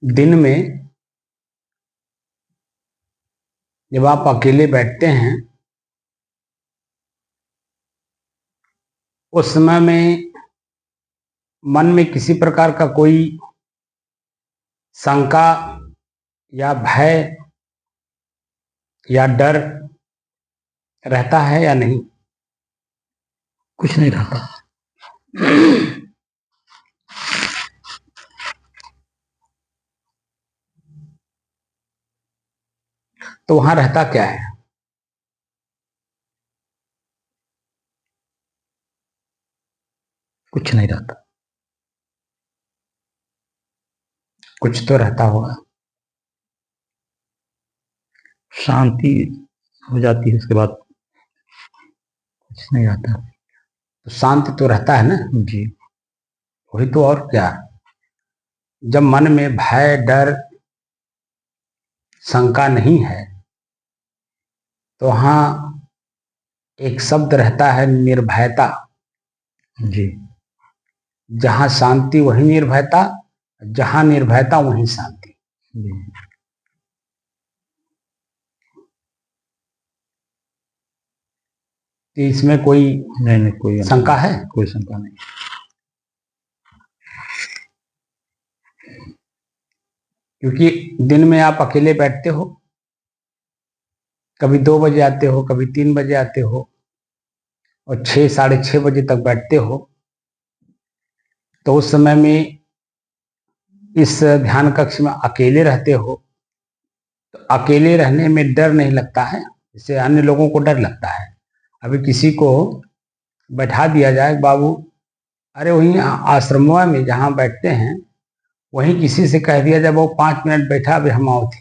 दिन में जब आप अकेले बैठते हैं उस समय में मन में किसी प्रकार का कोई शंका या भय या डर रहता है या नहीं? कुछ नहीं रहता। तो वहां रहता क्या है? कुछ नहीं रहता। कुछ तो रहता होगा। शांति हो जाती है, उसके बाद कुछ नहीं रहता। तो शांति तो रहता है ना जी। वही तो, और क्या। जब मन में भय डर शंका नहीं है तो वहां एक शब्द रहता है, निर्भयता। जी। जहां शांति वहीं निर्भयता, जहां निर्भयता वहीं शांति। जी। तो इसमें कोई नहीं, कोई शंका है? कोई शंका नहीं। क्योंकि दिन में आप अकेले बैठते हो, कभी 2 बजे आते हो, कभी 3 बजे आते हो और 6 साढ़े 6 बजे तक बैठते हो। तो उस समय में इस ध्यान कक्ष में अकेले रहते हो तो अकेले रहने में डर नहीं लगता है जैसे अन्य लोगों को डर लगता है। अभी किसी को बैठा दिया जाए, बाबू अरे वहीं आश्रमों में जहां बैठते हैं वहीं किसी से कह दिया जाए वो 5 मिनट बैठा, अभी हम आओ थे,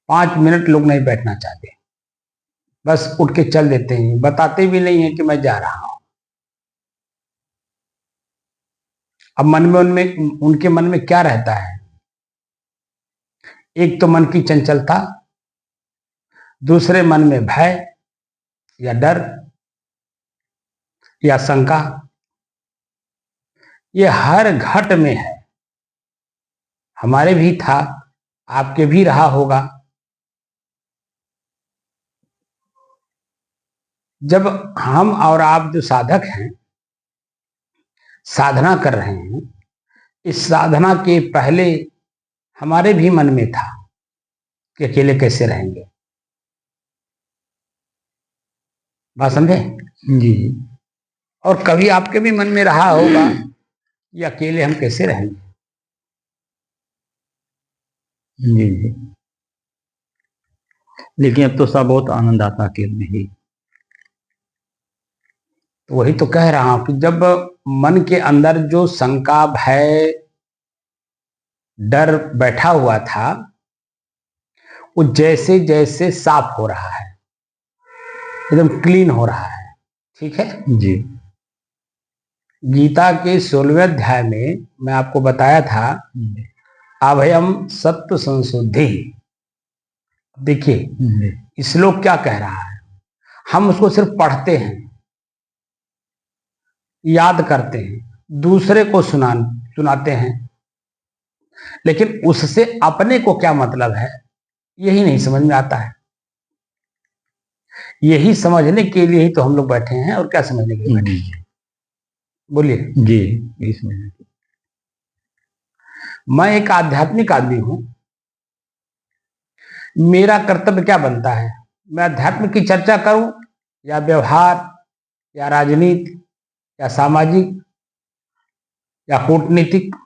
5 मिनट लोग नहीं बैठना चाहते, बस उठ के चल देते हैं, बताते भी नहीं है कि मैं जा रहा हूं। अब मन में उनके मन में क्या रहता है? एक तो मन की चंचलता, दूसरे मन में भय या डर या शंका। ये हर घट में है, हमारे भी था, आपके भी रहा होगा। जब हम और आप जो साधक हैं साधना कर रहे हैं, इस साधना के पहले हमारे भी मन में था कि अकेले कैसे रहेंगे। बात समझे? जी। और कभी आपके भी मन में रहा होगा कि अकेले हम कैसे रहेंगे। जी। जी। लेकिन अब तो सब बहुत आनंद आता अकेले में ही। तो वही तो कह रहा हूं कि जब मन के अंदर जो शंका भय डर बैठा हुआ था वो जैसे जैसे साफ हो रहा है, एकदम क्लीन हो रहा है। ठीक है जी। गीता के 16वें अध्याय में मैं आपको बताया था, अभयम सत्व संशुद्धि। देखिए श्लोक क्या कह रहा है। हम उसको सिर्फ पढ़ते हैं, याद करते हैं, दूसरे को सुनाते हैं, लेकिन उससे अपने को क्या मतलब है यही नहीं समझ में आता है। यही समझने के लिए ही तो हम लोग बैठे हैं, और क्या समझने के लिए बैठे हैं? बोलिए। जी। इसमें मैं एक आध्यात्मिक आदमी हूं, मेरा कर्तव्य क्या बनता है? मैं अध्यात्म की चर्चा करूं या व्यवहार या राजनीति या सामाजिक या कूटनीतिक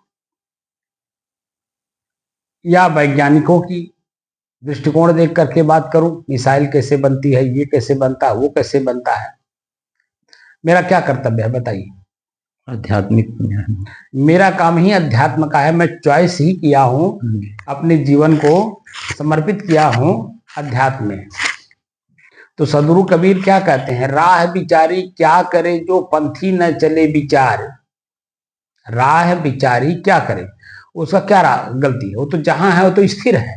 या वैज्ञानिकों की दृष्टिकोण देख करके बात करूं, मिसाइल कैसे बनती है, ये कैसे बनता है, वो कैसे बनता है? मेरा क्या कर्तव्य है बताइए? आध्यात्मिक मेरा काम ही अध्यात्म का है। मैं चॉइस ही किया हूं, अपने जीवन को समर्पित किया हूं अध्यात्म में। तो सदगुरु कबीर क्या कहते हैं? राह बिचारी क्या करे जो पंथी न चले विचार। राह बिचारी क्या करे, उसका क्या गलती है? वो तो जहां है वो तो स्थिर है,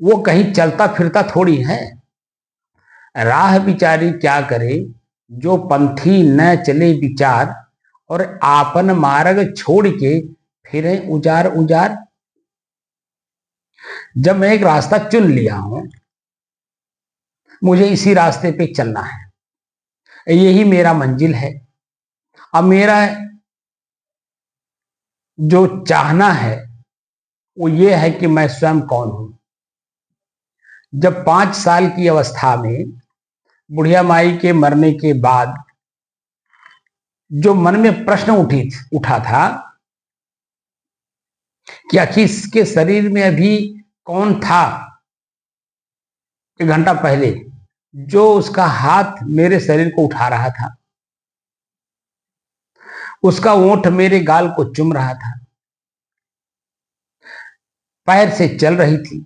वो कहीं चलता फिरता थोड़ी है। राह बिचारी क्या करे जो पंथी न चले विचार, और आपन मार्ग छोड़ के फिर है उजार उजार। जब मैं एक रास्ता चुन लिया हूं, मुझे इसी रास्ते पे चलना है, यही मेरा मंजिल है। अब मेरा जो चाहना है वो ये है कि मैं स्वयं कौन हूं। जब 5 साल की अवस्था में बुढ़िया माई के मरने के बाद जो मन में प्रश्न उठा था कि आखिर इसके शरीर में अभी कौन था 1 घंटा पहले जो उसका हाथ मेरे शरीर को उठा रहा था, उसका ओंठ मेरे गाल को चुम रहा था, पैर से चल रही थी,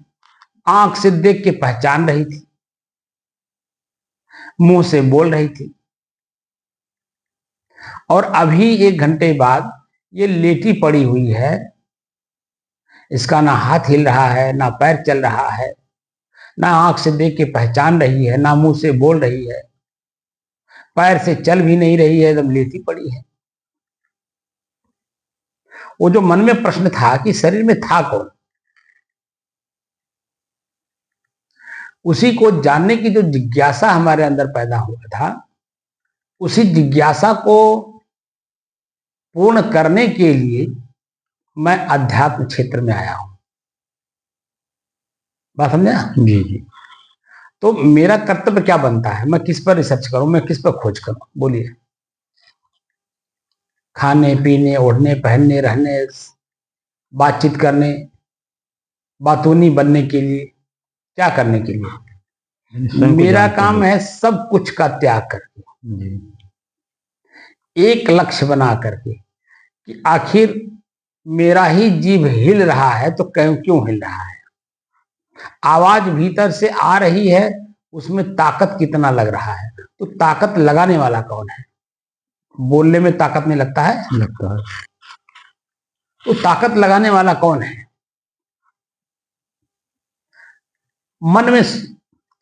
आंख से देख के पहचान रही थी, मुंह से बोल रही थी, और अभी 1 घंटे बाद ये लेटी पड़ी हुई है। इसका ना हाथ हिल रहा है, ना पैर चल रहा है, ना आंख से देख के पहचान रही है, ना मुंह से बोल रही है, पैर से चल भी नहीं रही है, एकदम लेटी पड़ी है। वो जो मन में प्रश्न था कि शरीर में था कौन, उसी को जानने की जो जिज्ञासा हमारे अंदर पैदा हुआ था, उसी जिज्ञासा को पूर्ण करने के लिए मैं अध्यात्म क्षेत्र में आया हूं। बात समझे ना? जी जी। तो मेरा कर्तव्य क्या बनता है? मैं किस पर रिसर्च करूं, मैं किस पर खोज करूं? बोलिए। खाने पीने, ओढ़ने पहनने, रहने, बातचीत करने, बातूनी बनने के लिए, क्या करने के लिए? मेरा काम है सब कुछ का त्याग करके एक लक्ष्य बना करके कि आखिर मेरा ही जीव हिल रहा है तो क्यों हिल रहा है? आवाज भीतर से आ रही है, उसमें ताकत कितना लग रहा है? तो ताकत लगाने वाला कौन है? बोलने में ताकत नहीं लगता है? लगता है। तो ताकत लगाने वाला कौन है? मन में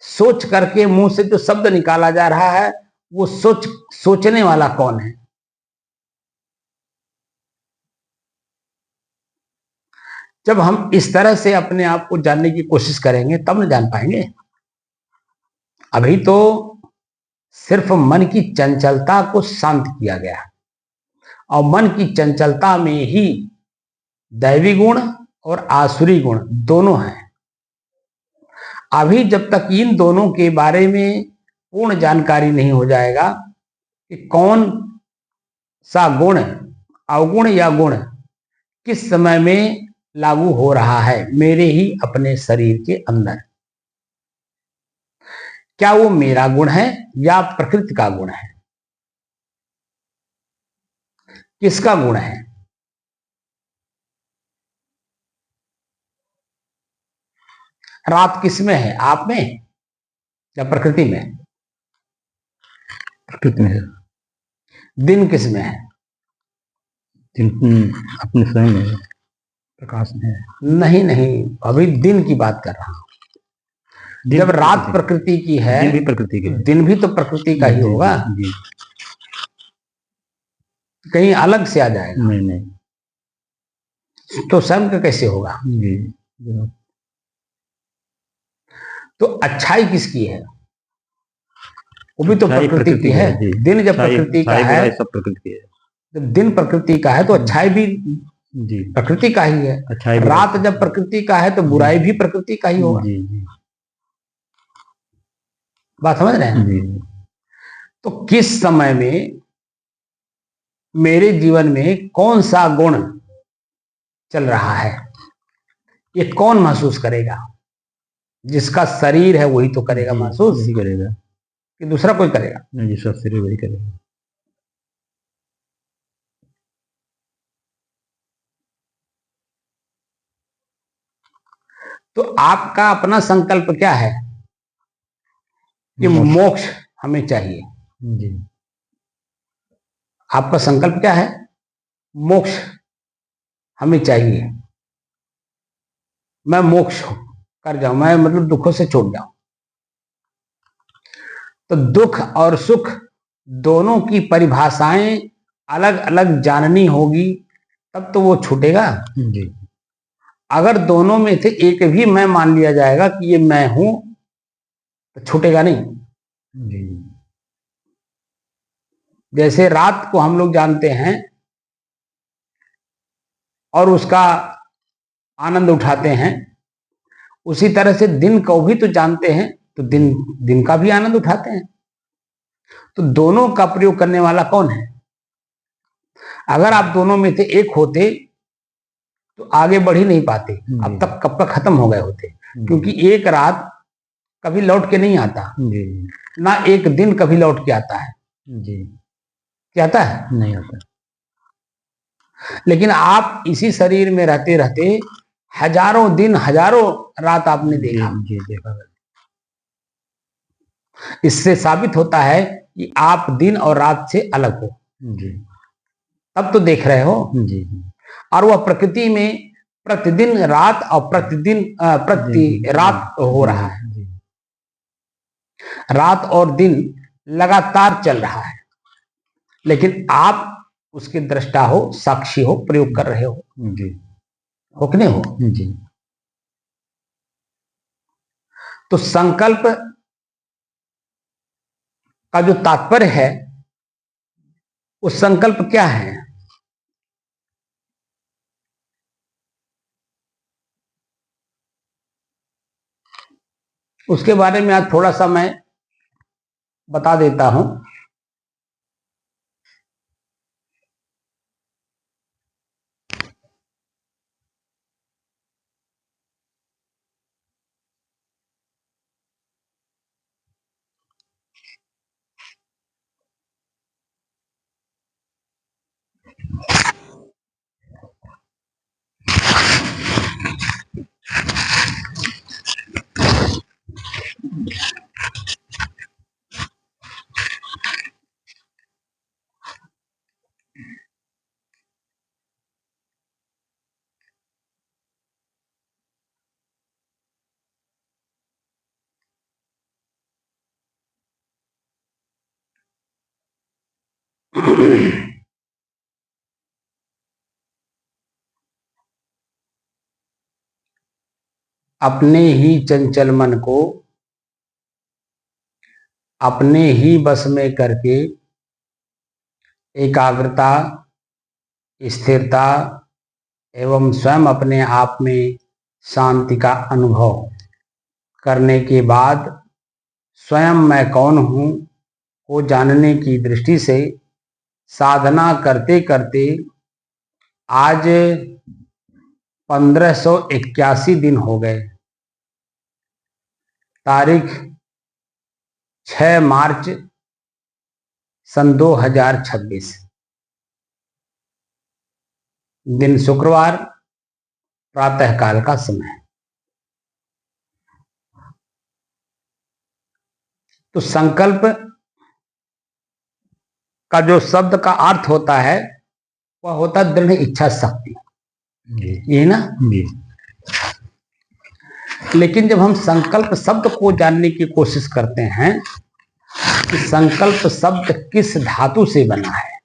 सोच करके मुंह से जो शब्द निकाला जा रहा है, वो सोचने वाला कौन है? जब हम इस तरह से अपने आप को जानने की कोशिश करेंगे तब न जान पाएंगे। अभी तो सिर्फ मन की चंचलता को शांत किया गया, और मन की चंचलता में ही दैवी गुण और आसुरी गुण दोनों हैं। अभी जब तक इन दोनों के बारे में पूर्ण जानकारी नहीं हो जाएगा कि कौन सा गुण, अवगुण या गुण, किस समय में लागू हो रहा है मेरे ही अपने शरीर के अंदर, क्या वो मेरा गुण है या प्रकृति का गुण है? किसका गुण है? रात किस में है, आप में या प्रकृति में? प्रकृति में है। दिन किस में है? दिन अपने स्वयं में है, प्रकाश में है। नहीं नहीं, अभी दिन की बात कर रहा हूं। जब रात प्रकृति की है, दिन भी प्रकृति की है। दिन भी तो प्रकृति का ही होगा। जी। कहीं अलग से आ जाएगा? नहीं नहीं। तो स्वयं का कैसे होगा? जी। तो अच्छाई किसकी है? वो भी तो प्रकृति की है। दिन जब प्रकृति का है, सब प्रकृति की है। जब दिन प्रकृति का है तो अच्छाई भी जी प्रकृति का ही है। अच्छाई रात जब प्रकृति का है तो बुराई भी प्रकृति का ही होगा। जी जी। बात समझ रहे हैं? जी। तो किस समय में मेरे जीवन में कौन सा गुण चल रहा है, ये कौन महसूस करेगा? जिसका शरीर है वही तो करेगा महसूस, वही करेगा कि दूसरा कोई करेगा? नहीं, जिसका शरीर वही करेगा। तो आपका अपना संकल्प क्या है कि मोक्ष हमें चाहिए? जी। आपका संकल्प क्या है? मोक्ष हमें चाहिए, मैं मोक्ष कर जाऊं, मैं मतलब दुखों से छूट जाऊं। तो दुख और सुख दोनों की परिभाषाएं अलग अलग जाननी होगी, तब तो वो छूटेगा। जी अगर दोनों में से एक भी मैं मान लिया जाएगा कि ये मैं हूं, तो छूटेगा नहीं। जी जैसे रात को हम लोग जानते हैं और उसका आनंद उठाते हैं, उसी तरह से दिन को भी तो जानते हैं, तो दिन दिन का भी आनंद उठाते हैं। तो दोनों का प्रयोग करने वाला कौन है? अगर आप दोनों में से एक होते तो आगे बढ़ ही नहीं पाते, अब तक कब का खत्म हो गए होते। क्योंकि एक रात कभी लौट के नहीं आता, जी ना एक दिन कभी लौट के आता है। जी क्या आता है? नहीं आता। लेकिन आप इसी शरीर में रहते रहते हजारों दिन हजारों रात आपने देखा। जी देखा। इससे साबित होता है कि आप दिन और रात से अलग हो, जी तब तो देख रहे हो। जी और वह प्रकृति में प्रतिदिन रात और प्रतिदिन प्रति रात हो रहा है। रात और दिन लगातार चल रहा है, लेकिन आप उसके दृष्टा हो, साक्षी हो, प्रयोग कर रहे हो। जी हो कि नहीं हो? जी तो संकल्प का जो तात्पर्य है, उस संकल्प क्या है? उसके बारे में आज थोड़ा सा मैं बता देता हूं। अपने ही चंचल मन को अपने ही बस में करके एकाग्रता, स्थिरता एवं स्वयं अपने आप में शांति का अनुभव करने के बाद स्वयं मैं कौन हूं को जानने की दृष्टि से साधना करते करते आज 1581 दिन हो गए। तारीख 6 मार्च सन 2026, दिन शुक्रवार, प्रातःकाल का समय। तो संकल्प का जो शब्द का अर्थ होता है वह होता है दृढ़ इच्छा शक्ति, ये ना। लेकिन जब हम संकल्प शब्द को जानने की कोशिश करते हैं कि संकल्प शब्द किस धातु से बना है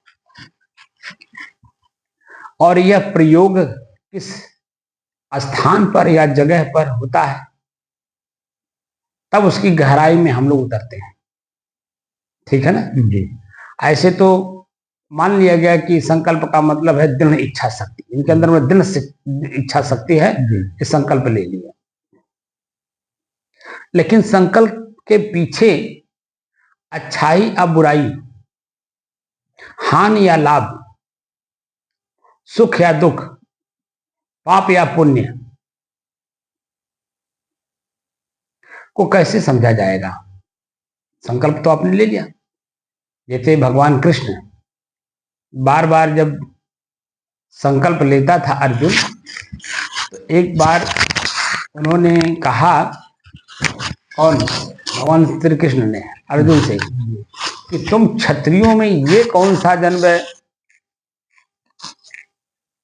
और यह प्रयोग किस स्थान पर या जगह पर होता है, तब उसकी गहराई में हम लोग उतरते हैं। ठीक है ना जी। ऐसे तो मान लिया गया कि संकल्प का मतलब है दृढ़ इच्छा शक्ति, इनके अंदर में दृढ़ इच्छा शक्ति है, ये संकल्प ले लिया। लेकिन संकल्प के पीछे अच्छाई या बुराई, हानि या लाभ, सुख या दुख, पाप या पुण्य को कैसे समझा जाएगा? संकल्प तो आपने ले लिया। जैसे भगवान कृष्ण बार बार जब संकल्प लेता था अर्जुन, तो एक बार उन्होंने कहा, कौन? भगवान श्री कृष्ण ने अर्जुन से कि तुम क्षत्रियों में ये कौन सा जन्म है,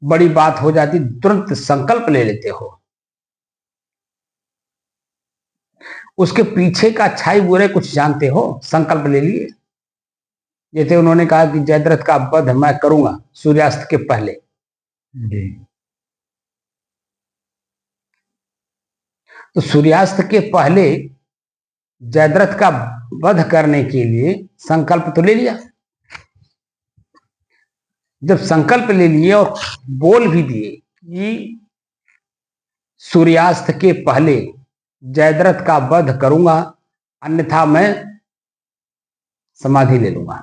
बड़ी बात हो जाती, तुरंत संकल्प ले लेते हो। उसके पीछे का अच्छाई बुरे कुछ जानते हो, संकल्प ले लिए। जैसे उन्होंने कहा कि जयद्रथ का वध मैं करूंगा सूर्यास्त के पहले, जी। तो सूर्यास्त के पहले जयद्रथ का वध करने के लिए संकल्प तो ले लिया। जब संकल्प ले लिए और बोल भी दिए कि सूर्यास्त के पहले जयद्रथ का वध करूंगा, अन्यथा मैं समाधि ले लूंगा।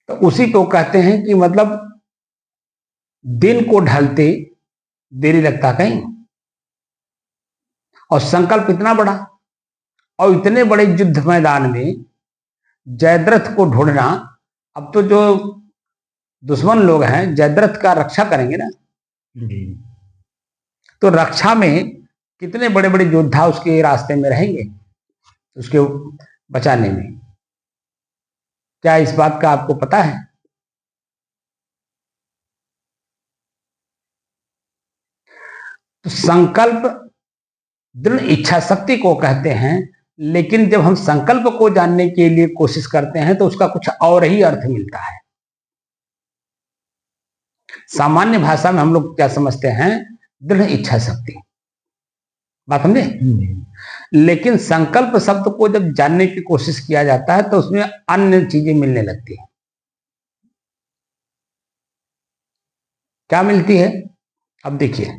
तो उसी को कहते हैं कि मतलब दिन को ढलते देरी लगता कहीं, और संकल्प इतना बड़ा और इतने बड़े युद्ध मैदान में जयद्रथ को ढूंढना। अब तो जो दुश्मन लोग हैं जयद्रथ का रक्षा करेंगे ना, जी। तो रक्षा में कितने बड़े बड़े योद्धा उसके रास्ते में रहेंगे उसके बचाने में। क्या इस बात का आपको पता है? तो संकल्प दृढ़ इच्छा शक्ति को कहते हैं, लेकिन जब हम संकल्प को जानने के लिए कोशिश करते हैं तो उसका कुछ और ही अर्थ मिलता है। सामान्य भाषा में हम लोग क्या समझते हैं? दृढ़ इच्छा शक्ति, बात समझे? लेकिन संकल्प शब्द को जब जानने की कोशिश किया जाता है तो उसमें अन्य चीजें मिलने लगती हैं। क्या मिलती है? अब देखिए,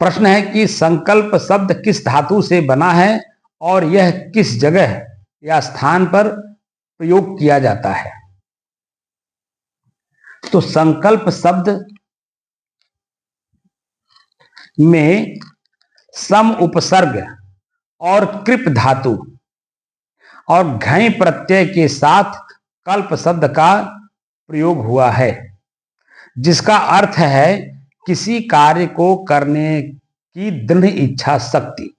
प्रश्न है कि संकल्प शब्द किस धातु से बना है और यह किस जगह या स्थान पर प्रयोग किया जाता है। तो संकल्प शब्द में सम उपसर्ग और कृप धातु और घय प्रत्यय के साथ कल्प शब्द का प्रयोग हुआ है, जिसका अर्थ है किसी कार्य को करने की दृढ़ इच्छा शक्ति,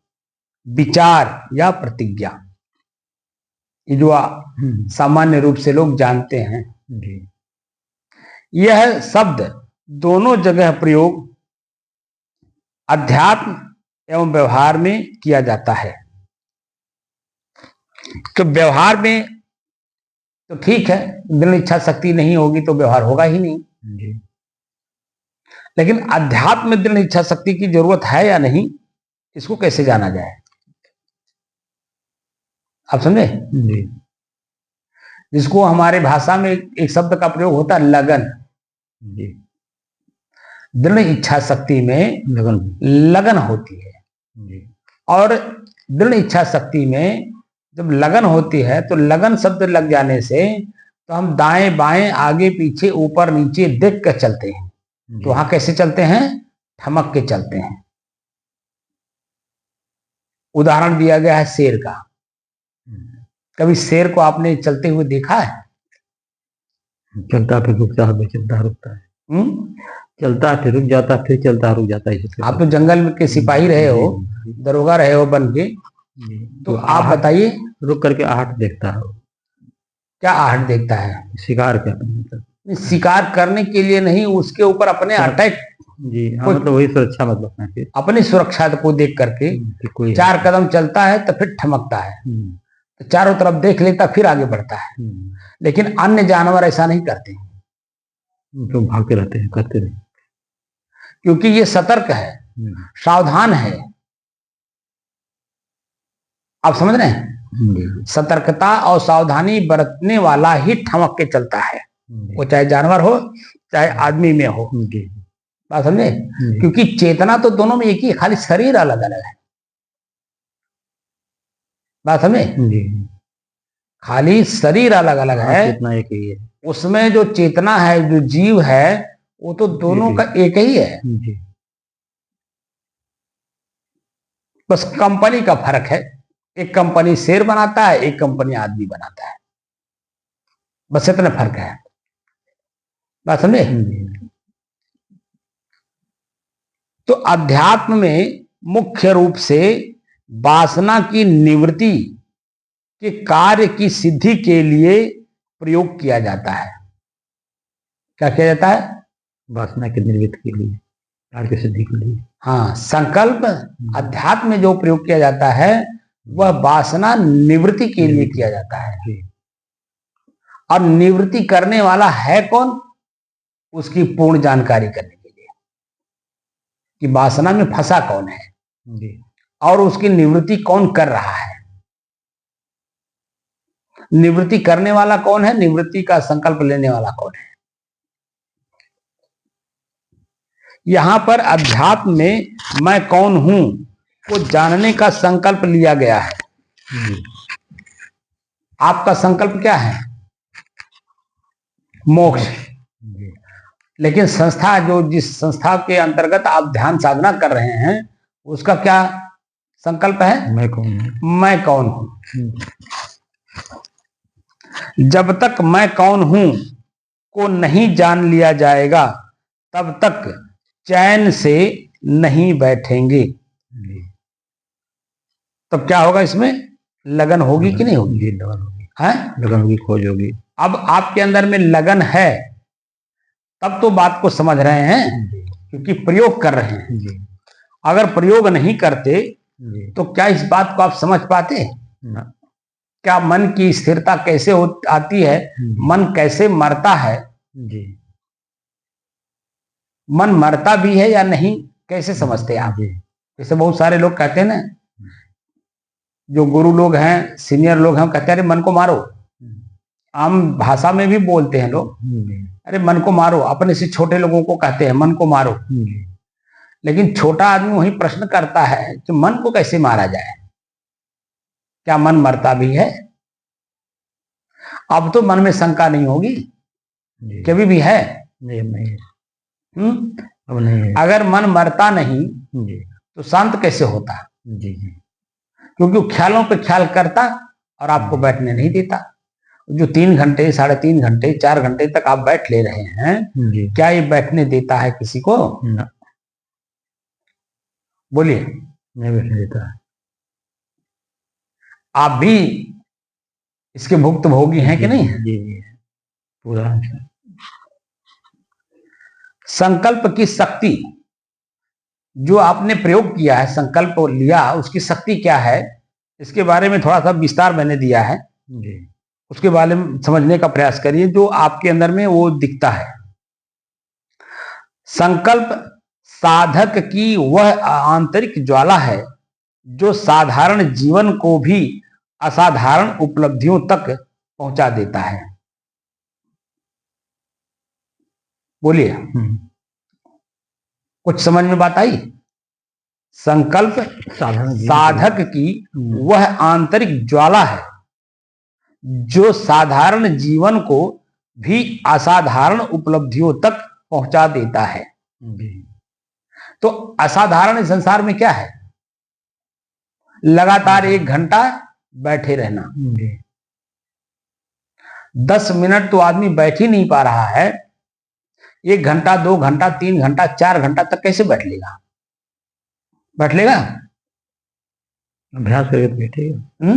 विचार या प्रतिज्ञा। ये जो सामान्य रूप से लोग जानते हैं। यह शब्द दोनों जगह प्रयोग अध्यात्म एवं व्यवहार में किया जाता है। तो व्यवहार में तो ठीक है, दृढ़ इच्छा शक्ति नहीं होगी तो व्यवहार होगा ही नहीं। लेकिन अध्यात्म में दृढ़ इच्छा शक्ति की जरूरत है या नहीं, इसको कैसे जाना जाए? आप समझे? जिसको हमारे भाषा में एक शब्द का प्रयोग होता है लगन। दृढ़ इच्छा शक्ति में लगन होती है। और दृढ़ इच्छा शक्ति में जब लगन होती है तो लगन शब्द लग जाने से तो हम दाएं बाएं आगे पीछे ऊपर नीचे देख कर चलते हैं। तो वहां कैसे चलते हैं? ठमक के चलते हैं। उदाहरण दिया गया है शेर का। कभी शेर को आपने चलते हुए देखा है? चलता फिर रुकता है, चलता रुकता है, चलता फिर रुक जाता, फिर चलता रुक जाता है। आप तो जंगल में के सिपाही रहे हो, दरोगा रहे हो बन के, तो आप बताइए। रुक करके आहट देखता है। क्या आहट देखता है? शिकार का मतलब शिकार करने के लिए नहीं, उसके ऊपर अपने अटैक। जी हाँ, मतलब वही सुरक्षा, मतलब है अपनी सुरक्षा को देख करके कोई 4 कदम चलता है तो फिर ठमकता है, तो चारों तरफ देख लेता फिर आगे बढ़ता है। लेकिन अन्य जानवर ऐसा नहीं करते, तो भागते रहते हैं, करते रहते, क्योंकि ये सतर्क है, सावधान है। आप समझ रहे हैं? सतर्कता और सावधानी बरतने वाला ही ठमक के चलता है, वो चाहे जानवर हो चाहे आदमी में हो। बात समझे? क्योंकि चेतना तो दोनों में एक ही है, खाली शरीर अलग अलग है। बात समझे? खाली शरीर अलग अलग है, चेतना एक ही है। उसमें जो चेतना है, जो जीव है, वो तो दोनों का एक ही है। बस कंपनी का फर्क है, एक कंपनी शेर बनाता है, एक कंपनी आदमी बनाता है, बस इतना फर्क है। बात समझे? तो अध्यात्म में मुख्य रूप से वासना की निवृत्ति के कार्य की सिद्धि के लिए प्रयोग किया जाता है। क्या किया जाता है? वासना की निवृत्ति के लिए, कार्य की सिद्धि के लिए। हाँ, संकल्प अध्यात्म में जो प्रयोग किया जाता है वह वासना निवृत्ति के लिए किया जाता है। जी। और निवृत्ति करने वाला है कौन? उसकी पूर्ण जानकारी करने के लिए कि वासना में फंसा कौन है जी। और उसकी निवृत्ति कौन कर रहा है। निवृत्ति करने वाला कौन है, निवृत्ति का संकल्प लेने वाला कौन है। यहां पर अध्यात्म में मैं कौन हूं को जानने का संकल्प लिया गया है। आपका संकल्प क्या है? मोक्ष। लेकिन संस्था जो जिस संस्था के अंतर्गत आप ध्यान साधना कर रहे हैं उसका क्या संकल्प है? मैं कौन हूं। मैं कौन हूं। जब तक मैं कौन हूं को नहीं जान लिया जाएगा तब तक चैन से नहीं बैठेंगे। तब क्या होगा? इसमें लगन होगी कि नहीं होगी? लगन होगी। है लगन होगी, खोज होगी। अब आपके अंदर में लगन है तब तो बात को समझ रहे हैं क्योंकि प्रयोग कर रहे हैं। जी। अगर प्रयोग नहीं करते जी। तो क्या इस बात को आप समझ पाते? ना। क्या मन की स्थिरता कैसे आती है, मन कैसे मरता है, जी। मन मरता भी है या नहीं, कैसे समझते हैं आप? जैसे बहुत सारे लोग कहते हैं ना, जो गुरु लोग हैं, सीनियर लोग हैं, कहते हैं अरे मन को मारो। आम भाषा में भी बोलते हैं लोग, अरे मन को मारो। अपने से छोटे लोगों को कहते हैं मन को मारो। लेकिन छोटा आदमी वही प्रश्न करता है कि मन को कैसे मारा जाए? क्या मन मरता भी है? अब तो मन में शंका नहीं होगी, कभी भी है? नहीं। अब नहीं है। अगर मन मरता नहीं जी। तो शांत कैसे होता? जी। क्योंकि वो ख्यालों पे ख्याल करता और आपको बैठने नहीं देता। जो 3 घंटे 3.5 घंटे 4 घंटे तक आप बैठ ले रहे हैं, क्या ये बैठने देता है किसी को? ना। बोलिए। नहीं बैठने देता है। आप भी इसके भुक्तभोगी हैं कि नहीं? जी। पूरा। संकल्प की शक्ति जो आपने प्रयोग किया है, संकल्प लिया, उसकी शक्ति क्या है, इसके बारे में थोड़ा सा विस्तार मैंने दिया है। जी। उसके बारे में समझने का प्रयास करिए जो आपके अंदर में वो दिखता है। संकल्प साधक की वह आंतरिक ज्वाला है जो साधारण जीवन को भी असाधारण उपलब्धियों तक पहुंचा देता है। बोलिए, कुछ समझ में बात आई? संकल्प साधक की वह आंतरिक ज्वाला है जो साधारण जीवन को भी असाधारण उपलब्धियों तक पहुंचा देता है। तो असाधारण संसार में क्या है? लगातार 1 घंटा बैठे रहना। 10 मिनट तो आदमी बैठ ही नहीं पा रहा है, 1 घंटा 2 घंटा 3 घंटा 4 घंटा तक कैसे बैठ लेगा? बैठ लेगा? अभ्यास करके बैठेगा।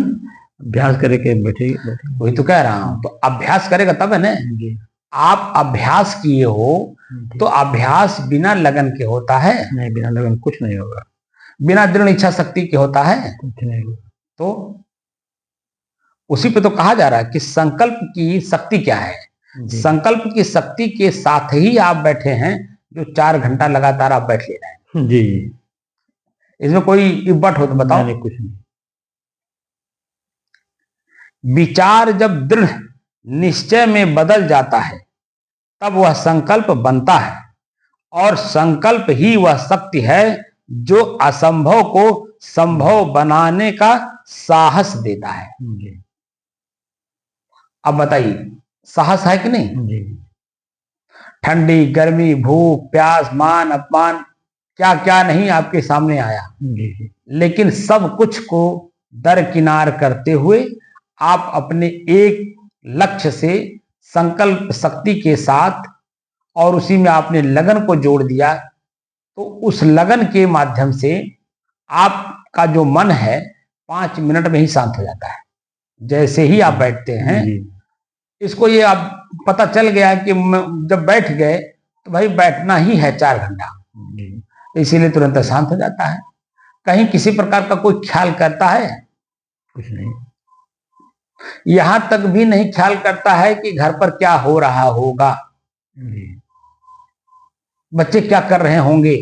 अभ्यास करके बैठेगा। वही तो कह रहा हूं। तो अभ्यास करेगा तब है ना। आप अभ्यास किए हो तो अभ्यास बिना लगन के होता है? नहीं, बिना लगन कुछ नहीं होगा। बिना दृढ़ इच्छा शक्ति के होता है? कुछ नहीं होगा। तो उसी पे तो कहा जा रहा है कि संकल्प की शक्ति क्या है। संकल्प की शक्ति के साथ ही आप बैठे हैं जो 4 घंटा लगातार आप बैठ ले रहे हैं। जी। इसमें कोई इब्बट हो तो बताओ। नहीं, कुछ नहीं। विचार जब दृढ़ निश्चय में बदल जाता है तब वह संकल्प बनता है और संकल्प ही वह शक्ति है जो असंभव को संभव बनाने का साहस देता है। अब बताइए, साहस है कि नहीं? ठंडी गर्मी भूख प्यास मान अपमान क्या क्या नहीं आपके सामने आया, लेकिन सब कुछ को दरकिनार करते हुए आप अपने एक लक्ष्य से संकल्प शक्ति के साथ और उसी में आपने लगन को जोड़ दिया। तो उस लगन के माध्यम से आपका जो मन है 5 मिनट में ही शांत हो जाता है। जैसे ही आप बैठते हैं, इसको ये आप पता चल गया कि जब बैठ गए तो भाई बैठना ही है 4 घंटा, इसीलिए तुरंत शांत हो जाता है। कहीं किसी प्रकार का कोई ख्याल करता है कुछ नहीं। यहां तक भी नहीं ख्याल करता है कि घर पर क्या हो रहा होगा, जी। बच्चे क्या कर रहे होंगे।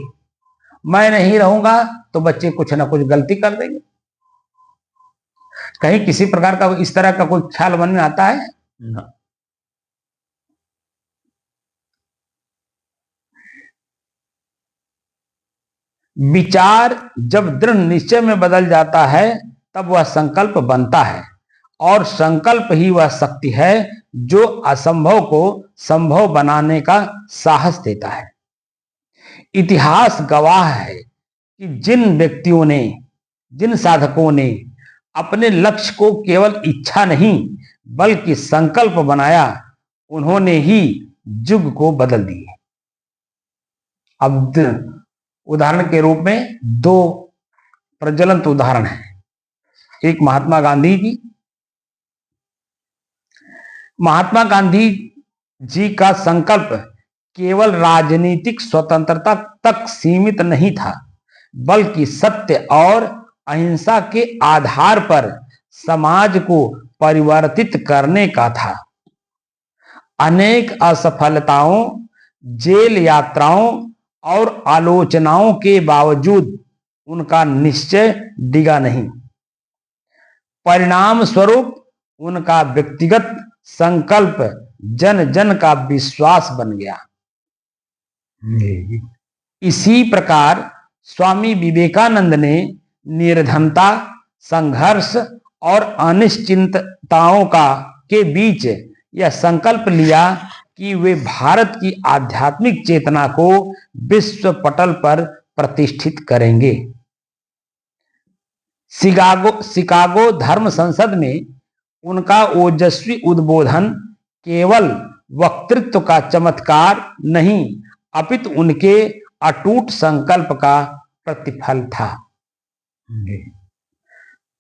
मैं नहीं रहूंगा तो बच्चे कुछ ना कुछ गलती कर देंगे। कहीं किसी प्रकार का इस तरह का कोई ख्याल मन में आता है? ना। विचार जब दृढ़ निश्चय में बदल जाता है तब वह संकल्प बनता है, और संकल्प ही वह शक्ति है जो असंभव को संभव बनाने का साहस देता है। इतिहास गवाह है कि जिन व्यक्तियों ने, जिन साधकों ने अपने लक्ष्य को केवल इच्छा नहीं बल्कि संकल्प बनाया, उन्होंने ही युग को बदल दिए। अब उदाहरण के रूप में दो प्रज्वलंत उदाहरण हैं। एक महात्मा गांधी जी। महात्मा गांधी जी का संकल्प केवल राजनीतिक स्वतंत्रता तक सीमित नहीं था, बल्कि सत्य और अहिंसा के आधार पर समाज को परिवर्तित करने का था। अनेक असफलताओं, जेल यात्राओं और आलोचनाओं के बावजूद उनका निश्चय डिगा नहीं। परिणाम स्वरूप उनका व्यक्तिगत संकल्प जन जन का विश्वास बन गया। इसी प्रकार स्वामी विवेकानंद ने निर्धनता, संघर्ष और अनिश्चितताओं के बीच यह संकल्प लिया कि वे भारत की आध्यात्मिक चेतना को विश्व पटल पर प्रतिष्ठित करेंगे। शिकागो धर्म संसद में उनका ओजस्वी उद्बोधन केवल वक्तृत्व का चमत्कार नहीं, अपितु उनके अटूट संकल्प का प्रतिफल था।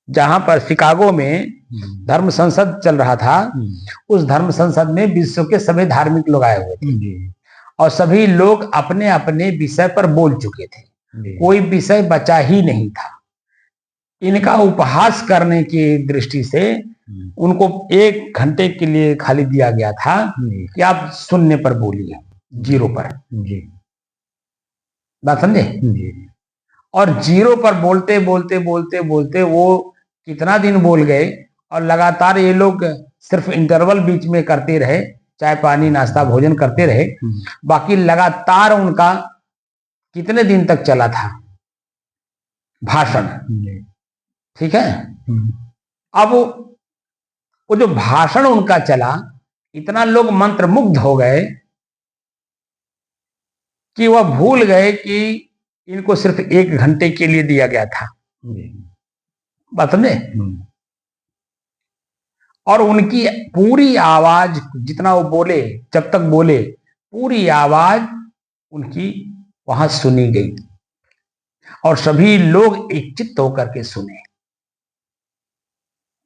जहां पर शिकागो में धर्म संसद चल रहा था, उस धर्म संसद में विश्व के सभी धार्मिक लोग आए हुए थे और सभी लोग अपने अपने विषय पर बोल चुके थे। कोई विषय बचा ही नहीं था। इनका उपहास करने की दृष्टि से उनको 1 घंटे के लिए खाली दिया गया था कि आप शून्य पर बोलिए, 0 पर। बात समझे? और 0 पर बोलते बोलते बोलते बोलते वो कितना दिन बोल गए, और लगातार ये लोग सिर्फ इंटरवल बीच में करते रहे, चाय पानी नाश्ता भोजन करते रहे। बाकी लगातार उनका कितने दिन तक चला था भाषण, ठीक है। अब वो जो भाषण उनका चला, इतना लोग मंत्रमुग्ध हो गए कि वह भूल गए कि इनको सिर्फ 1 घंटे के लिए दिया गया था। बात समझे? और उनकी पूरी आवाज, जितना वो बोले, जब तक बोले, पूरी आवाज उनकी वहां सुनी गई और सभी लोग एकचित्त होकर के सुने।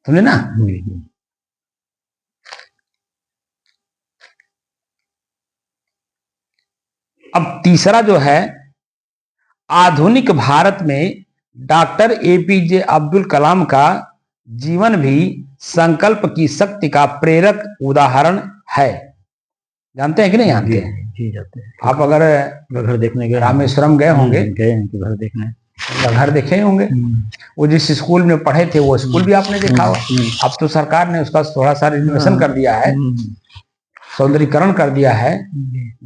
सुने ना? अब तीसरा जो है, आधुनिक भारत में डॉक्टर एपीजे अब्दुल कलाम का जीवन भी संकल्प की शक्ति का प्रेरक उदाहरण है। जानते हैं कि नहीं जानते हैं? जी जाते हैं। आप अगर घर देखने गए, रामेश्वरम गए होंगे, गए हैं कि घर देखने, घर देखे होंगे। वो जिस स्कूल में पढ़े थे वो स्कूल भी आपने देखा होगा। अब तो सरकार ने उसका थोड़ा सा रिनोवेशन कर दिया है, सौंदर्यीकरण कर दिया है।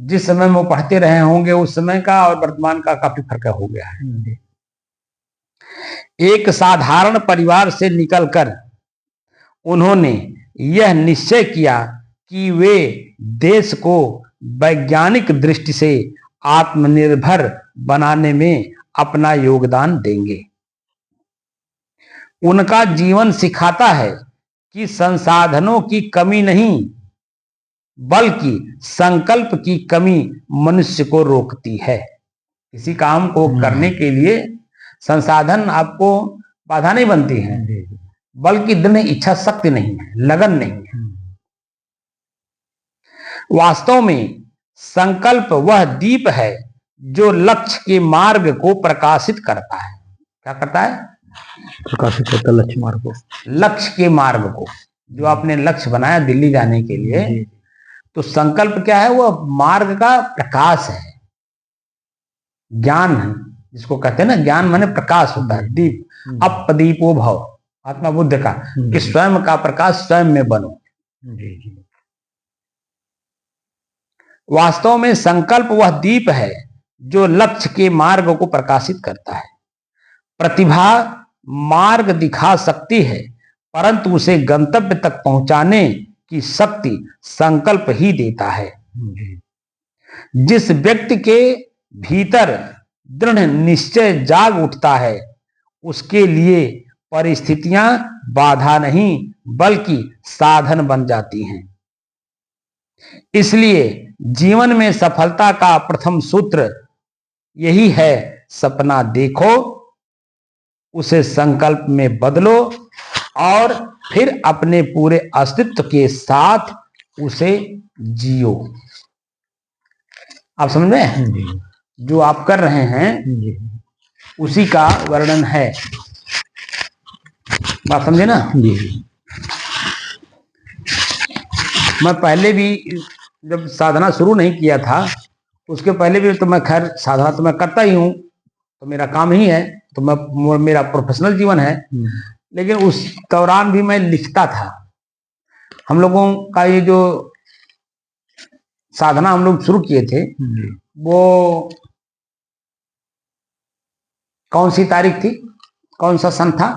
जिस समय में वो पढ़ते रहे होंगे उस समय का और वर्तमान का काफी फर्क हो गया है। एक साधारण परिवार से निकलकर उन्होंने यह निश्चय किया कि वे देश को वैज्ञानिक दृष्टि से आत्मनिर्भर बनाने में अपना योगदान देंगे। उनका जीवन सिखाता है कि संसाधनों की कमी नहीं बल्कि संकल्प की कमी मनुष्य को रोकती है। किसी काम को करने के लिए संसाधन आपको बाधा नहीं बनती है, बल्कि दृढ़ इच्छा शक्ति नहीं है, लगन नहीं है। वास्तव में संकल्प वह दीप है जो लक्ष्य के मार्ग को प्रकाशित करता है। क्या करता है? प्रकाशित करता लक्ष्य मार्ग को, लक्ष्य के मार्ग को। जो आपने लक्ष्य बनाया दिल्ली जाने के लिए, जी, तो संकल्प क्या है? वो मार्ग का प्रकाश है। ज्ञान जिसको कहते हैं ना, ज्ञान माने प्रकाश होता है, दीप। अपदीपो भव, आत्मा बुद्ध का, कि स्वयं का प्रकाश स्वयं में बनो। जी जी। वास्तव में संकल्प वह दीप है जो लक्ष्य के मार्ग को प्रकाशित करता है। प्रतिभा मार्ग दिखा सकती है, परंतु उसे गंतव्य तक पहुंचाने की शक्ति संकल्प ही देता है। जिस व्यक्ति के भीतर दृढ़ निश्चय जाग उठता है, उसके लिए परिस्थितियां बाधा नहीं बल्कि साधन बन जाती हैं। इसलिए जीवन में सफलता का प्रथम सूत्र यही है, सपना देखो, उसे संकल्प में बदलो और फिर अपने पूरे अस्तित्व के साथ उसे जियो। आप समझ में? जो आप कर रहे हैं उसी का वर्णन है। बात समझे ना? मैं पहले भी जब साधना शुरू नहीं किया था, उसके पहले भी तो मैं, खैर साधना तो मैं करता ही हूँ, तो मेरा काम ही है, तो मैं, मेरा प्रोफेशनल जीवन है, लेकिन उस दौरान भी मैं लिखता था। हम लोगों का ये जो साधना हम लोग शुरू किए थे, वो कौन सी तारीख थी? कौन सा सन था?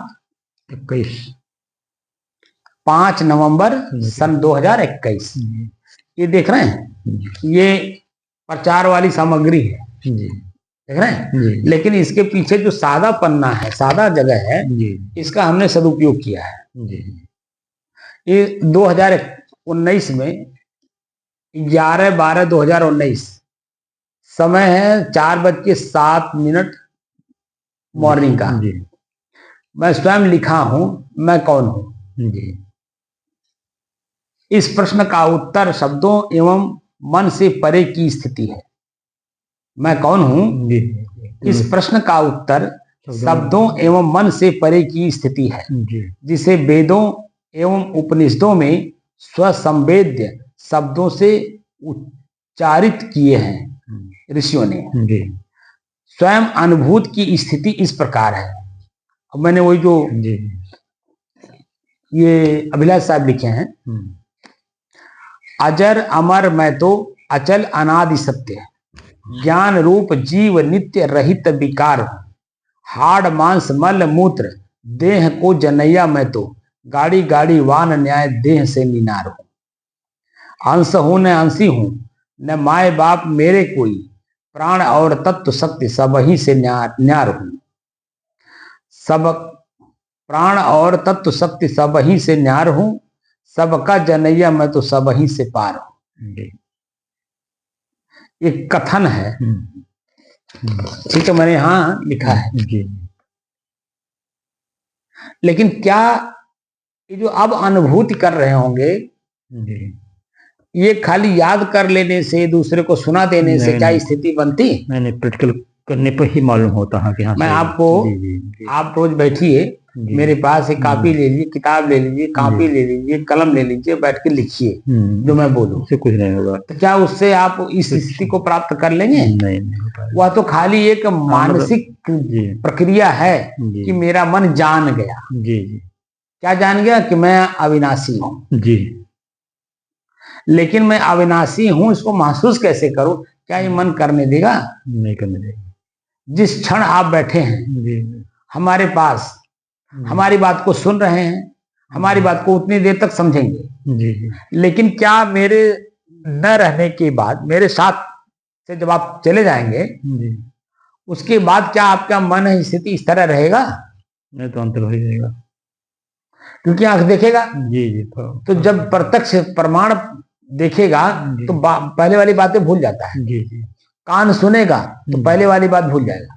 5 नवंबर सन 2021। ये देख रहे हैं, ये प्रचार वाली सामग्री है, देख रहे हैं? लेकिन इसके पीछे जो सादा पन्ना है, सादा जगह है, इसका हमने सदुपयोग किया है। ये 2019 में 11/12/2019 समय है 4:07 मॉर्निंग का। मैं स्वयं लिखा हूं, मैं कौन हूं। इस प्रश्न का उत्तर शब्दों एवं मन से परे की स्थिति है। मैं कौन हूं, इस प्रश्न का उत्तर शब्दों एवं मन से परे की स्थिति है, जिसे वेदों एवं उपनिषदों में स्वसंवेद्य शब्दों से उच्चारित किए हैं ऋषियों ने। स्वयं अनुभूत की स्थिति इस प्रकार है। अब मैंने वही जो ये अभिलाष साहब लिखे हैं, अजर अमर मैं तो अचल अनादि सत्य, ज्ञान रूप जीव नित्य रहित विकार हूं, हाड़ मांस मल मूत्र देह को जनैया मैं तो, गाड़ी गाड़ी वान न्याय देह से मीनार हूं, अंश हूं न अंशी हूं, न माए बाप मेरे कोई, प्राण और तत्व शक्ति सब ही से न्यार हूं, सब प्राण और तत्व शक्ति सब ही से न्यार हूं, सबका जनैया मैं तो सब ही से पार हूं। एक कथन है, ठीक है, मैंने यहां लिखा है। लेकिन क्या ये जो अब अनुभूति कर रहे होंगे, ये खाली याद कर लेने से, दूसरे को सुना देने से क्या स्थिति बनती? मैंने प्रैक्टिकल करने पर ही मालूम होता है कि हाँ। मैं आपको, आप रोज बैठिए मेरे पास, एक कॉपी ले लीजिए, किताब ले लीजिए, कॉपी ले लीजिए, कलम ले लीजिए, बैठ के लिखिए जो मैं बोलूं। उससे कुछ नहीं होगा। तो क्या उससे आप इस स्थिति को प्राप्त कर लेंगे? नहीं। वह तो खाली एक मानसिक प्रक्रिया है कि मेरा मन जान गया। क्या जान गया? कि मैं अविनाशी हूं। लेकिन मैं अविनाशी हूं, इसको महसूस कैसे करूं? क्या ये मन करने देगा? नहीं करने देगा। जिस क्षण आप बैठे हैं हमारे पास, हमारी बात को सुन रहे हैं, हमारी बात को उतनी देर तक समझेंगे, लेकिन क्या मेरे न रहने के बाद, मेरे साथ से जब आप चले जाएंगे, उसके बाद क्या आपका मन है स्थिति इस तरह रहेगा? नहीं तो अंतर हो ही जाएगा, क्योंकि आंख देखेगा। तो जब प्रत्यक्ष प्रमाण देखेगा तो पहले वाली बातें भूल जाता है। कान सुनेगा तो पहले वाली बात भूल जाएगा।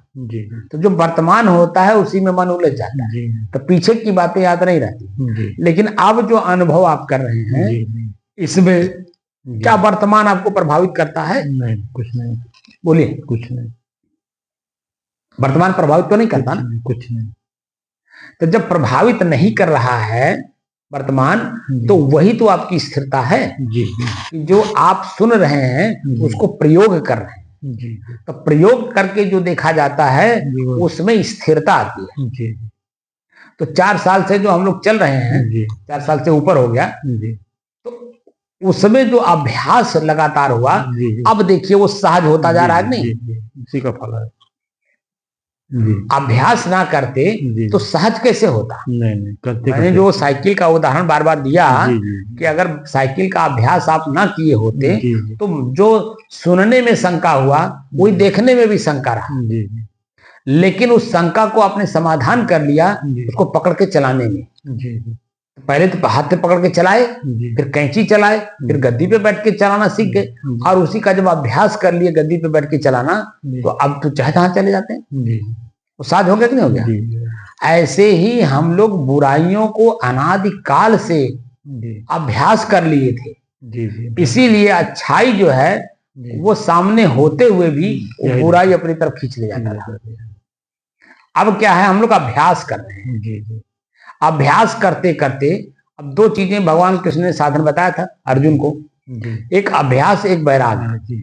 तो जो वर्तमान होता है उसी में मन उलझ जाता है, तो पीछे की बातें याद नहीं रहती। लेकिन अब जो अनुभव आप कर रहे हैं, इसमें क्या वर्तमान आपको प्रभावित करता है? नहीं, कुछ नहीं। बोलिए। कुछ नहीं, वर्तमान प्रभावित तो नहीं करता ना? कुछ नहीं। तो जब प्रभावित नहीं कर रहा है वर्तमान, तो वही तो आपकी स्थिरता है। जी कि जो आप सुन रहे हैं उसको प्रयोग कर रहे हैं। जी तो प्रयोग करके जो देखा जाता है उसमें स्थिरता आती है। जी। तो 4 साल से जो हम लोग चल रहे हैं, 4 साल से ऊपर हो गया, तो उसमें जो अभ्यास लगातार हुआ, अब देखिए वो सहज होता जा रहा है नहीं। इसी का फल है। अभ्यास ना करते तो सहज कैसे होता? नहीं करते। मैंने जो साइकिल का उदाहरण बार बार दिया कि अगर साइकिल का अभ्यास आप ना किए होते तो जो सुनने में शंका हुआ वही देखने में भी शंका रहा, लेकिन उस शंका को आपने समाधान कर लिया उसको पकड़ के चलाने में। पहले तो हाथ से पकड़ के चलाए, फिर कैंची चलाए, फिर गद्दी पे बैठ के चलाना सीख गए, और उसी का जब अभ्यास कर लिए गद्दी पे बैठ के चलाना, तो अब तो चाहे कहां चले जाते हैं। वो साध हो गया कि नहीं हो गया? ऐसे ही हम लोग बुराइयों को अनादिकाल से अभ्यास कर लिए थे, इसीलिए अच्छाई जो है वो सामने होते हुए भी वो बुराई अपनी तरफ खींच ले जाता था। अब क्या है, हम लोग अभ्यास कर रहे हैं। अभ्यास करते करते अब 2 चीजें भगवान कृष्ण ने साधन बताया था अर्जुन को, एक अभ्यास, एक वैराग्य।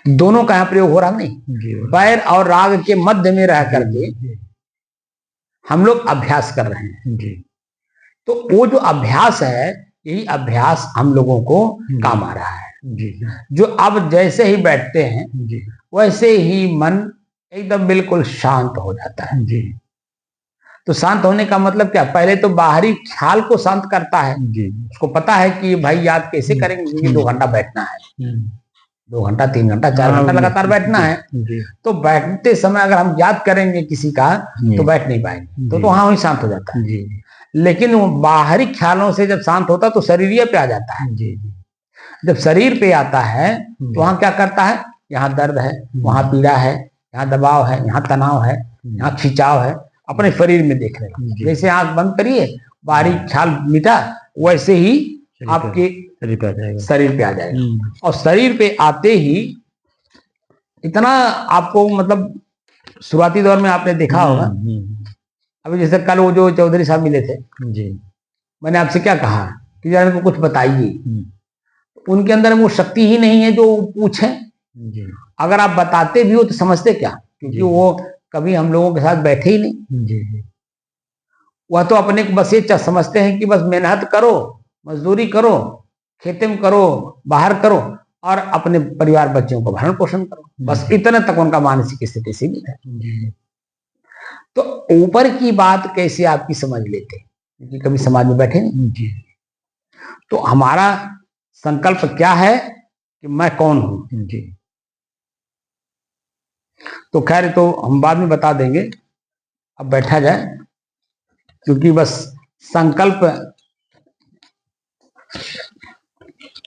दोनों का यहाँ प्रयोग हो रहा नहीं। वैर और राग के मध्य में रह करके हम लोग अभ्यास कर रहे हैं। तो वो जो अभ्यास है, यही अभ्यास हम लोगों को काम आ रहा है। जो अब जैसे ही बैठते हैं वैसे ही मन एकदम बिल्कुल शांत हो जाता है। तो शांत होने का मतलब क्या? पहले तो बाहरी ख्याल को शांत करता है। उसको पता है कि भाई याद कैसे करेंगे, क्योंकि 2 घंटा बैठना है, 2 घंटा 3 घंटा 4 घंटा लगातार बैठना है। तो बैठते समय अगर हम याद करेंगे किसी का तो बैठ नहीं पाएंगे, तो वहां वही शांत हो जाता है। लेकिन वो बाहरी ख्यालों से जब शांत होता है तो शरीर पे आ जाता है। जब शरीर पे आता है तो वहां क्या करता है, यहाँ दर्द है, वहां पीड़ा है, यहाँ दबाव है, यहाँ तनाव है, यहाँ खिंचाव है, अपने शरीर में देख रहे हैं। जैसे आंख बंद करिए, बाहरी ख्याल मिटा, वैसे ही आपके शरीर पे आ जाएगा। और शरीर पे आते ही इतना आपको, मतलब शुरुआती दौर में आपने देखा होगा, अभी जैसे कल वो जो चौधरी साहब मिले थे, मैंने आपसे क्या कहा कि यार इनको कुछ बताइए। उनके अंदर वो शक्ति ही नहीं है जो पूछे। अगर आप बताते भी हो तो समझते क्या, क्योंकि वो कभी हम लोगों के साथ बैठे ही नहीं। वह तो अपने को बस ये समझते हैं कि बस मेहनत करो, मजदूरी करो, खेती में करो, बाहर करो, और अपने परिवार बच्चों को भरण पोषण करो, बस इतने तक उनका मानसिक स्थिति सीमित है। तो ऊपर की बात कैसे आपकी समझ लेते, क्योंकि कभी समाज में बैठे नहीं। तो हमारा संकल्प क्या है कि मैं कौन हूं। तो खैर, तो हम बाद में बता देंगे, अब बैठा जाए, क्योंकि बस संकल्प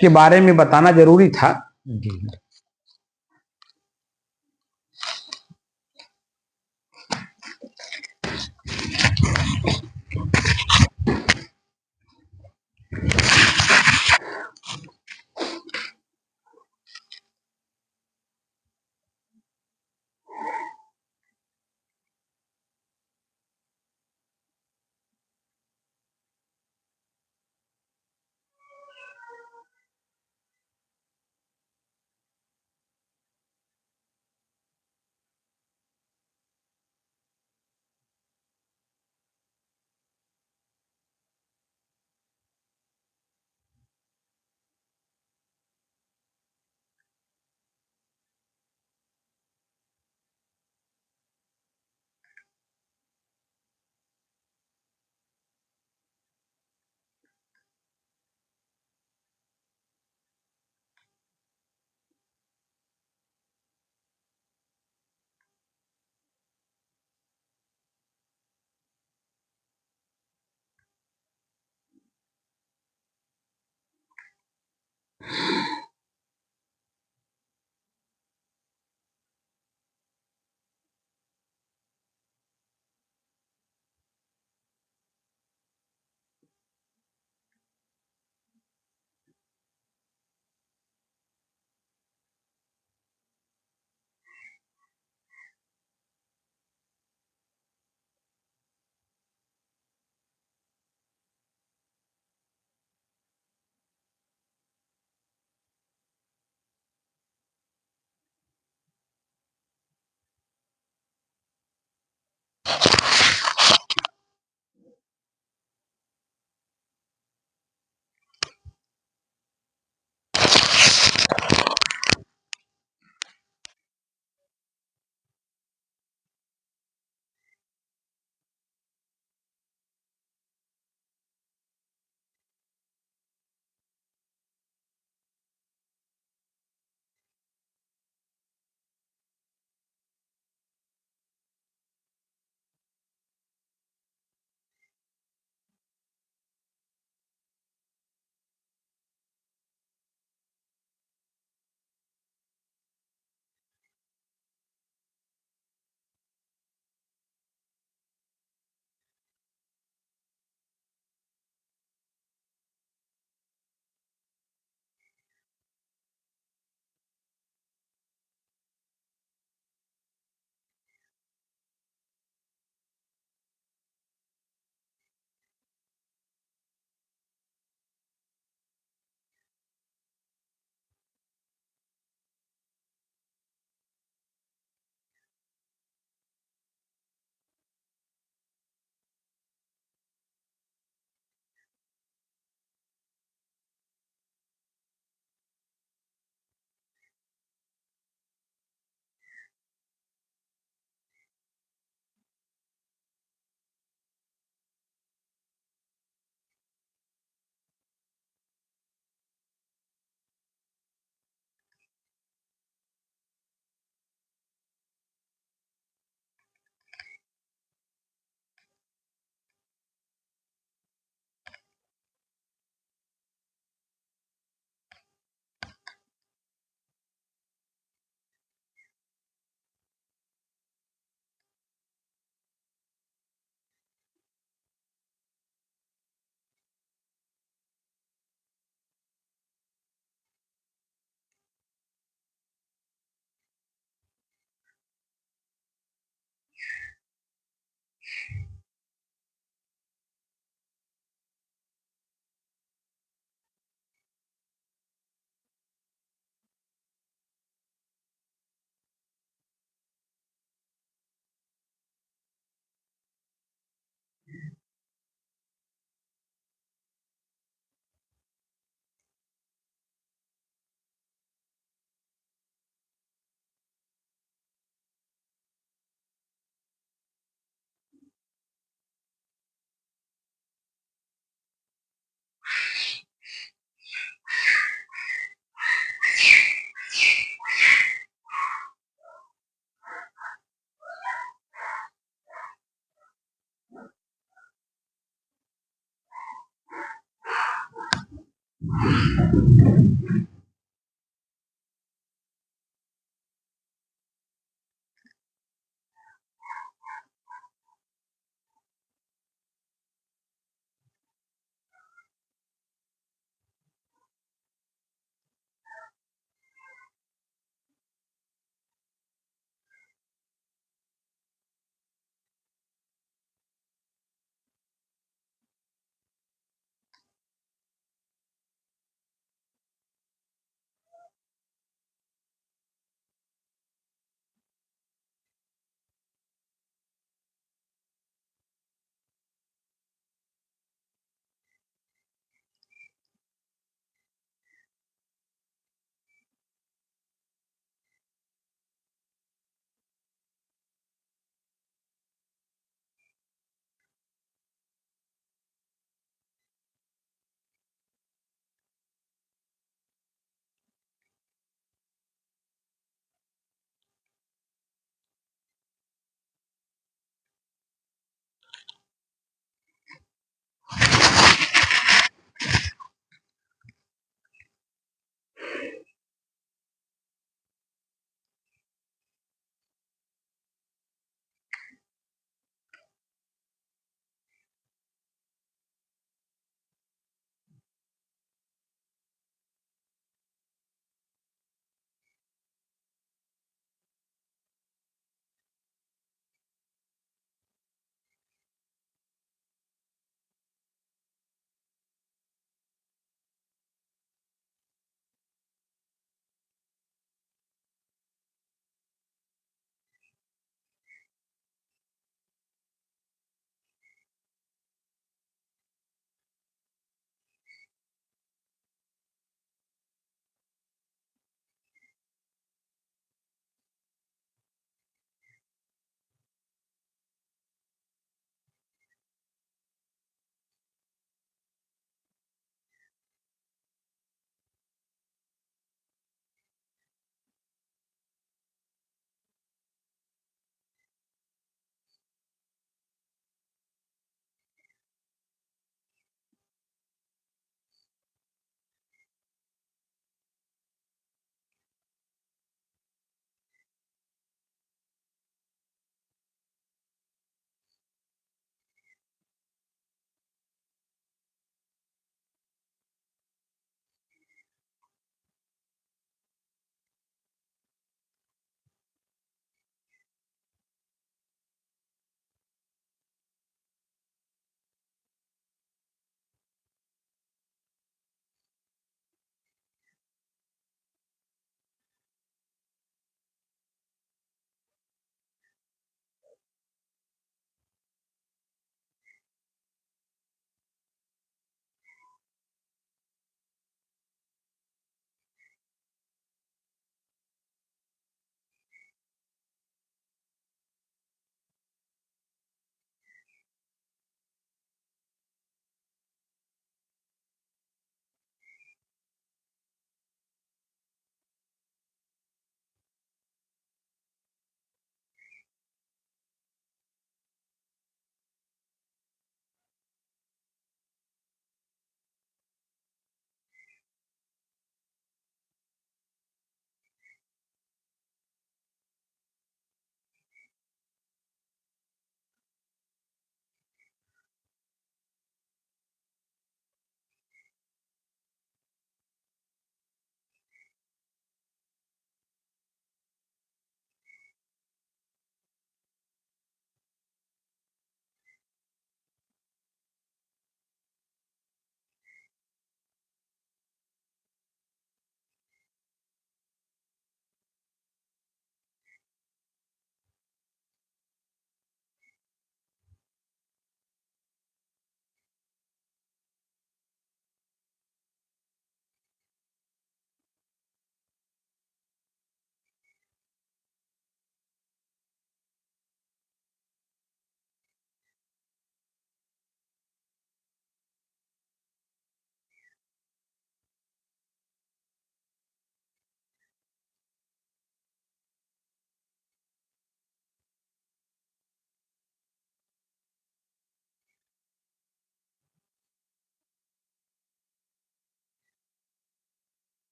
के बारे में बताना जरूरी था।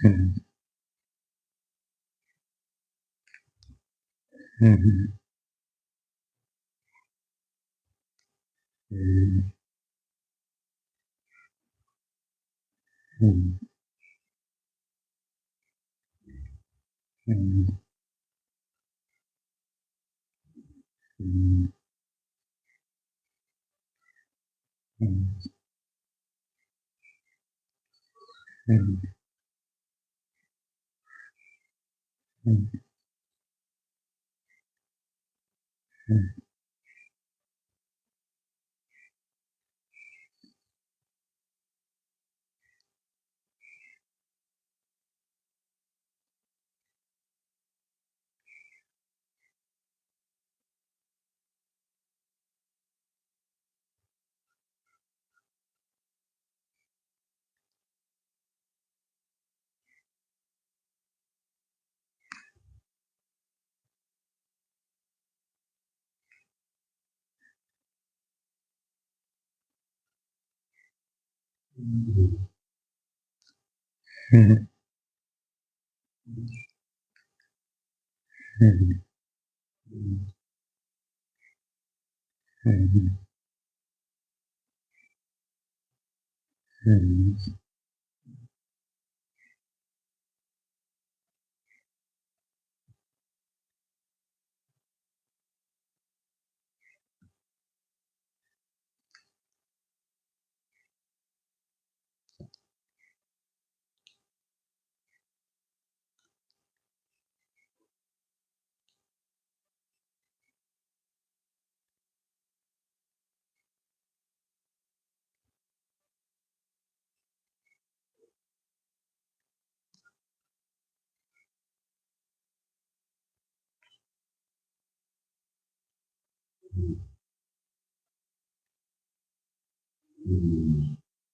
हम्म, हम्म, हम्म, हम्म, हम्म, हम्म, हम्म, हम्म, हम्म, हम्म, हम्म,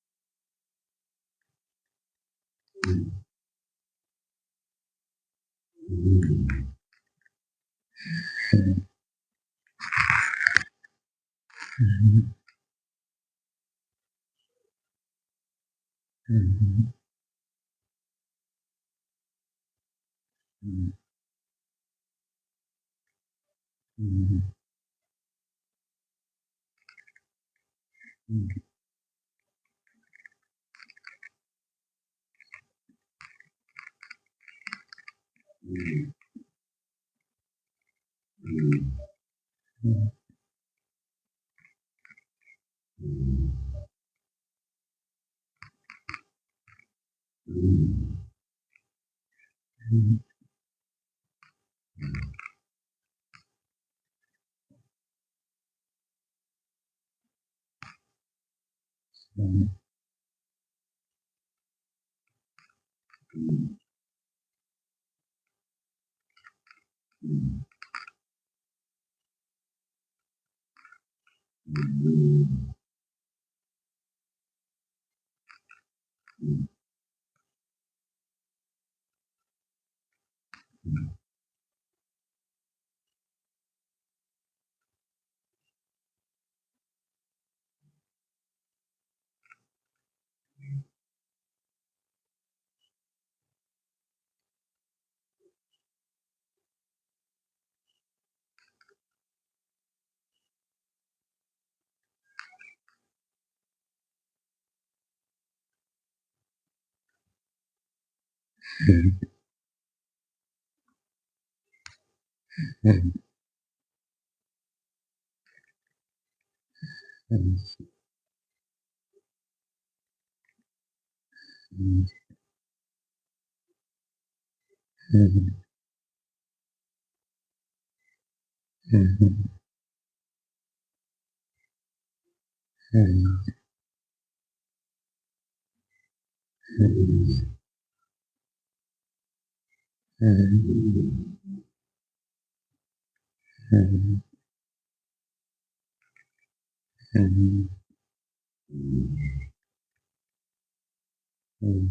हम्म, हम्म, हम्म, हम्म, हम्म,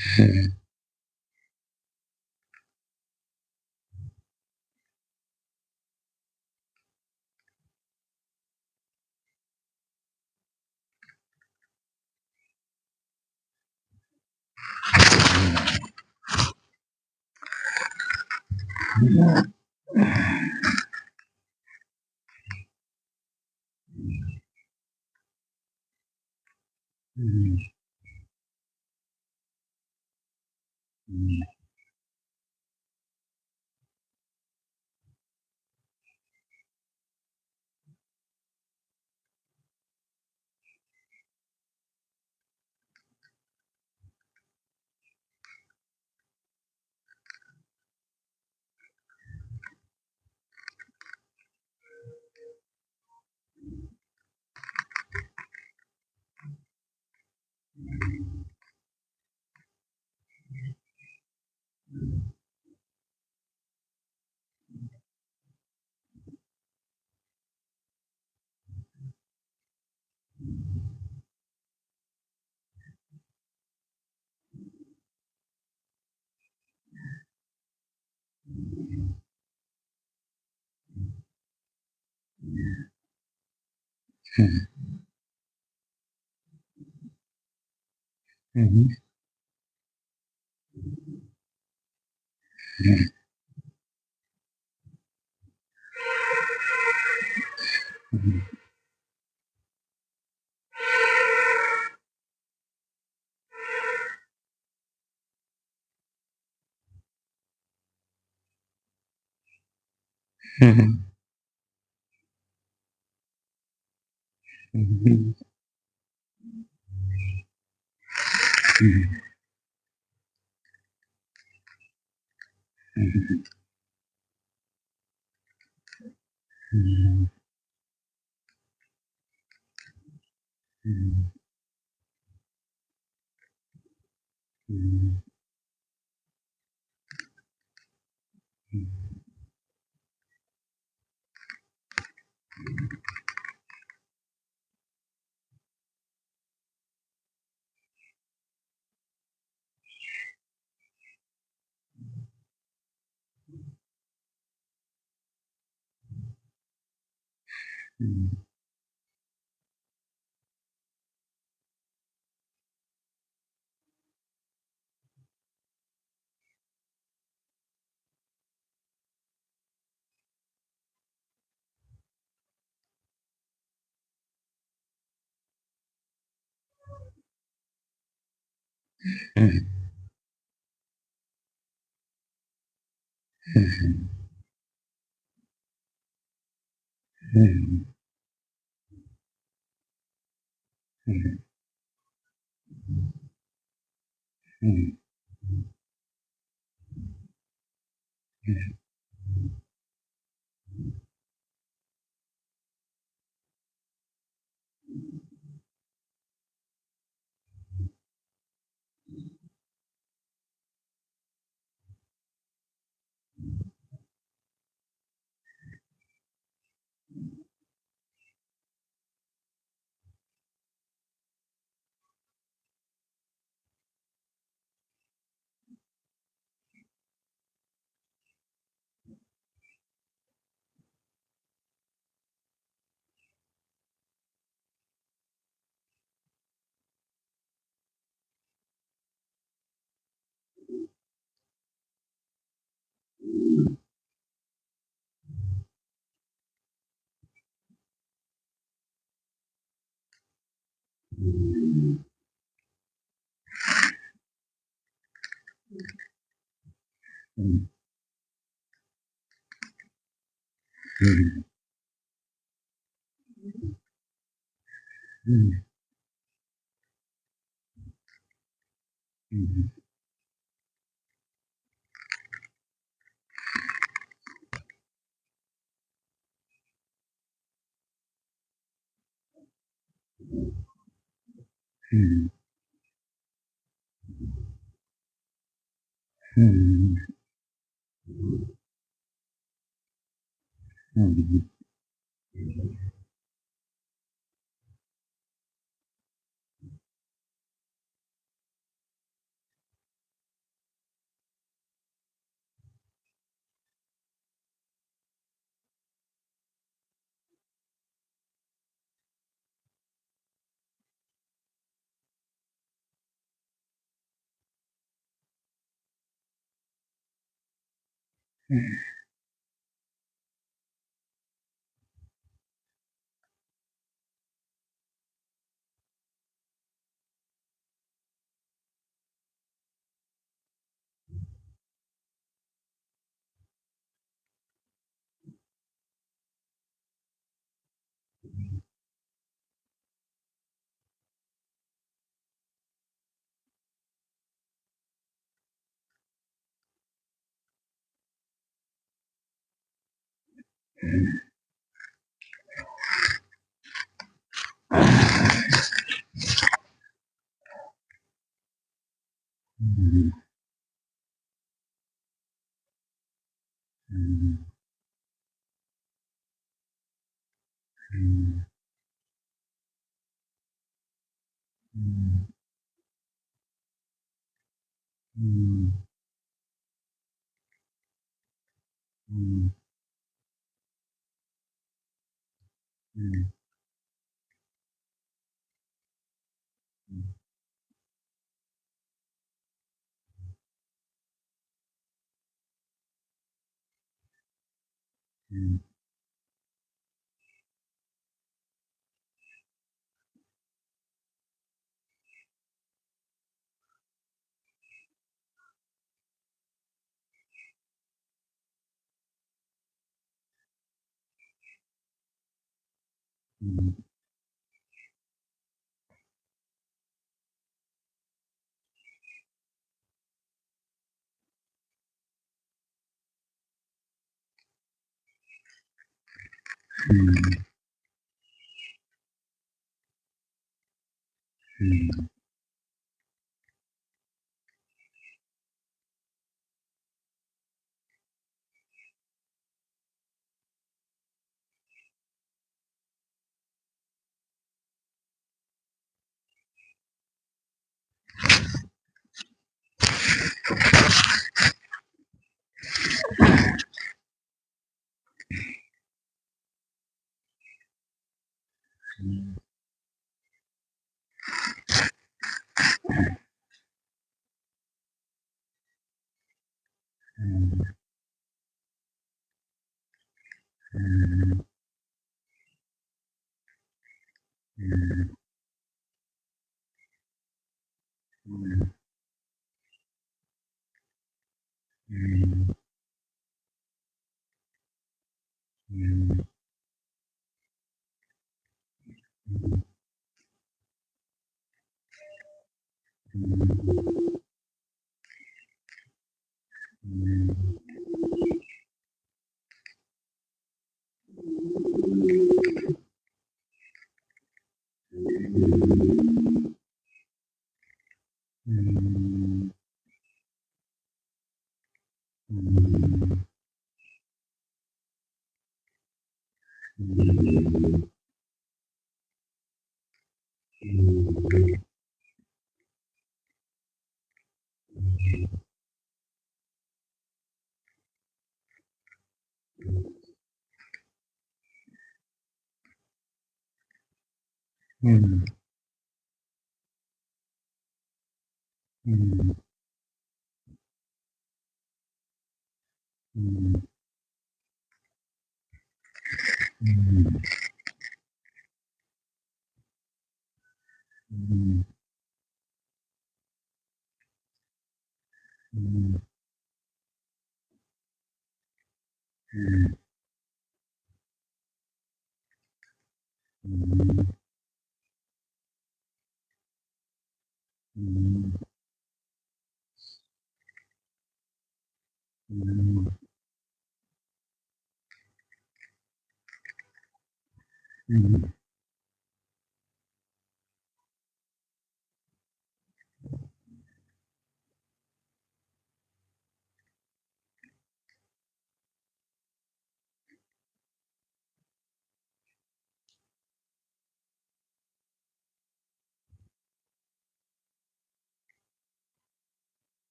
हम्म,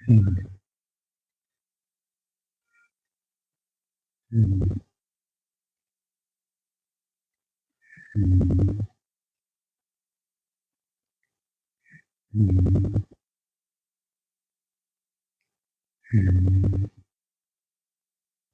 हम्म, हम्म, हम्म, हम्म, हम्म,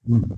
हम्म,